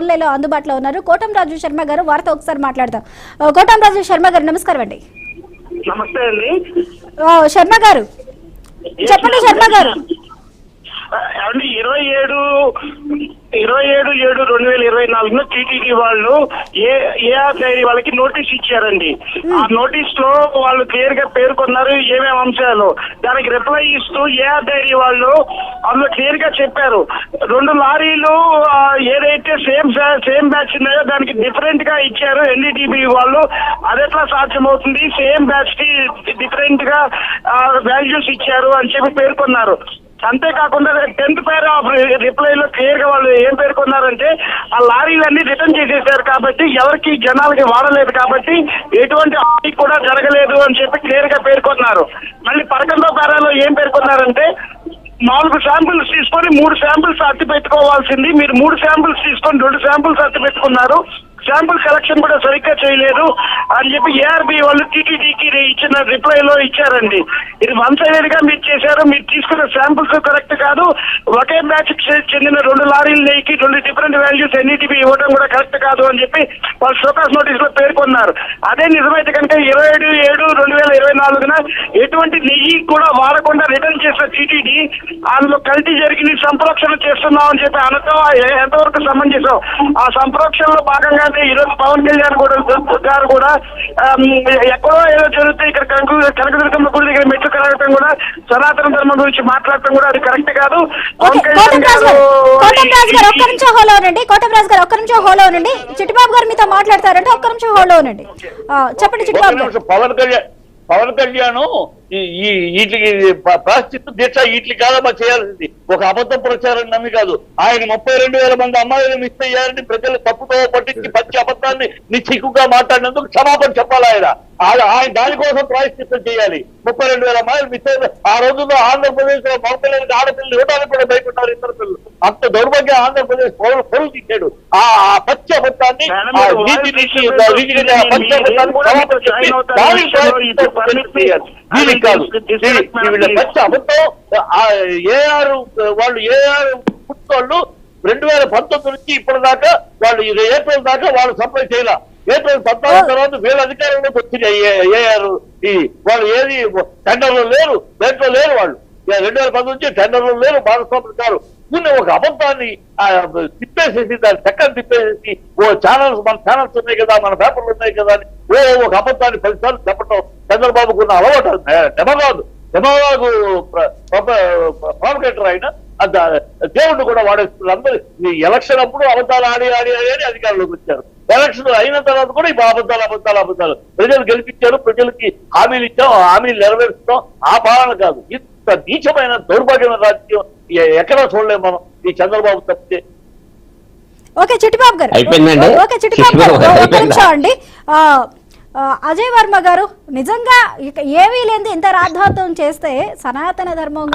Phone లైన్లో అందుబాటులో ఉన్నారు కోటంరాజు శర్మ గారు. వారితో ఒకసారి మాట్లాడదాం. కోటంరాజు శర్మ గారు నమస్కారం అండి. నమస్తే అండి. శర్మ గారు చెప్పండి. శర్మ గారు 27/7/2024 టీటీడీ వాళ్ళు ఏఆర్ డైరీ వాళ్ళకి నోటీస్ ఇచ్చారండి. ఆ నోటీస్ లో వాళ్ళు క్లియర్ గా పేర్కొన్నారు ఏమేమి అంశాలు. దానికి రిప్లై ఇస్తూ ఏఆర్ డైరీ వాళ్ళు అందులో క్లియర్ గా చెప్పారు 2 లారీలు ఏదైతే సేమ్ బ్యాచ్ ఉన్నాయో దానికి డిఫరెంట్ గా ఇచ్చారు ఎన్డీటీబీ వాళ్ళు. అది ఎట్లా సాధ్యమవుతుంది, సేమ్ బ్యాచ్ కి డిఫరెంట్ గా వాల్యూస్ ఇచ్చారు అని చెప్పి పేర్కొన్నారు. అంతేకాకుండా 10th పారాగ్రాఫ్ రిప్లై లో క్లియర్ గా వాళ్ళు ఏం పేర్కొన్నారంటే ఆ లారీలన్నీ రిటర్న్ చేసేసారు కాబట్టి ఎవరికి జనాలకి వాడలేదు కాబట్టి ఎటువంటి హాని కూడా జరగలేదు అని చెప్పి క్లియర్ గా పేర్కొన్నారు. మళ్ళీ 11వ పారాలో ఏం పేర్కొన్నారంటే 4 శాంపిల్స్ తీసుకొని 3 శాంపిల్స్ అట్టి పెట్టుకోవాల్సింది, మీరు 3 శాంపిల్స్ తీసుకొని 2 శాంపిల్స్ అట్టి పెట్టుకున్నారు, శాంపుల్ కలెక్షన్ కూడా సరిగ్గా చేయలేదు అని చెప్పి ఏఆర్బి వాళ్ళు టీటీడీకి ఇచ్చిన రిప్లై లో ఇచ్చారండి. ఇది 1 సైడెడ్ గా మీరు చేశారు, మీరు తీసుకున్న శాంపుల్స్ కరెక్ట్ కాదు, ఒకే బ్యాచ్ చెందిన 2 లారీలు నెయ్యికి 2 డిఫరెంట్ వాల్యూస్ ఎన్ఈటీబీ ఇవ్వడం కూడా కరెక్ట్ కాదు అని చెప్పి వాళ్ళు షోకాస్ నోటీస్ లో పేర్కొన్నారు. అదే నిజమైతే కనుక 27/7/2024 ఎటువంటి నెయ్యి కూడా వాడకుండా రిటర్న్ చేసిన టీటీడీ అందులో కల్తీ జరిగింది, సంప్రోక్షణ చేస్తున్నాం అని చెప్పి అనటం ఎంతవరకు సమంజసం? ఆ సంప్రోక్షణలో భాగంగా ఈరోజు పవన్ కళ్యాణ్ గారు కూడా ఎక్కడో ఏదో జరుగుతుంది, ఇక్కడ కనకదుర్గమ్మ గుడి దగ్గర మెట్లు కలగటం కూడా సనాతన ధర్మం గురించి మాట్లాడటం కూడా అది కరెక్ట్ కాదు. పవన్ కళ్యాణ్ గారు ఒక్క నిమిషం హోలో ఉండండి. కోటంరాజు గారు ఒక్క నిమిషం హోలో ఉండండి. చిట్టిబాబు గారు మీతో మాట్లాడతారంటే ఒక్క నిమిషం హోలో ఉండండి. చెప్పండి చిట్టిబాబు గారు. పవన్ కళ్యాణ్ వీటికి ప్రాశ్చిత్త దీక్ష వీటికి కాదమ్మా చేయాల్సింది. ఒక అబద్ధం ప్రచారం నమ్మి కాదు. ఆయన 32,000 మంది అమ్మాయిలను మిస్ అయ్యారని ప్రజలు తప్పుతో పట్టించి పచ్చి అబద్ధాన్ని నిశ్చిక్కుగా మాట్లాడినందుకు క్షమాపణ చెప్పాలి. ఆయన దానికోసం ప్రాయశ్చిత్తం చేయాలి. 32,000 అమ్మాయిలు మిస్ అయ్యారు. ఆ రోజుల్లో ఆంధ్రప్రదేశ్ లో మగపిల్లలకి ఆడపిల్లలు ఇవ్వడానికి కూడా భయపడ్డారు ఇతర పిల్లలు. అంత దౌర్భాగ్యం ఆంధ్రప్రదేశ్ పౌరులు తీశాడు. ఆ పచ్చి అబద్ధాన్ని ఏఆర్ పుట్టుకోళ్ళు 2019 నుంచి ఇప్పటిదాకా వాళ్ళు ఏప్రిల్ దాకా వాళ్ళు సప్లై చేయాల. ఏప్రిల్ 14 తర్వాత వీళ్ళ అధికారంలోకి వచ్చినాయి ఏఆర్. వాళ్ళు ఏది టెండర్లు లేరు, దేంట్లో లేరు. వాళ్ళు 2010 నుంచి టెండర్లు లేరు, భాగస్వాములు కారు. దీన్ని ఒక అబద్ధాన్ని తిప్పేసేసి దాన్ని చక్కని తిప్పేసేసి ఛానల్స్ మన ఛానల్స్ ఉన్నాయి కదా, మన పేపర్లు ఉన్నాయి కదా అని ఒక అబద్ధాన్ని 10 సార్లు చెప్పడం చంద్రబాబుకున్న అలవాటు. డెమోగాగు ప్రావకేటర్ అయినా దేవుణ్ణి కూడా వాడేస్తున్నారు. అందరూ ఎలక్షన్ అప్పుడు అబద్ధాలు ఆడి అధికారంలోకి వచ్చారు. ఎలక్షన్ అయిన తర్వాత కూడా ఇప్పుడు అబద్ధాలు. ప్రజలు గెలిపించారు, ప్రజలకి హామీలు ఇచ్చాం, హామీలు నెరవేరుస్తాం. ఆ పాలన కాదు, ఇంత నీచమైన దౌర్భాగ్యమైన రాజకీయం ఎక్కడా చూడలేము మనం ఈ చంద్రబాబు తప్పితే. ఓకే చిట్టిబాబు గారు, ఒక్క నిమిషం అండి. అజయ్ వర్మ గారు, నిజంగా ఏమీ లేని ఇంత రాద్ధాంతం చేస్తే సనాతన ధర్మం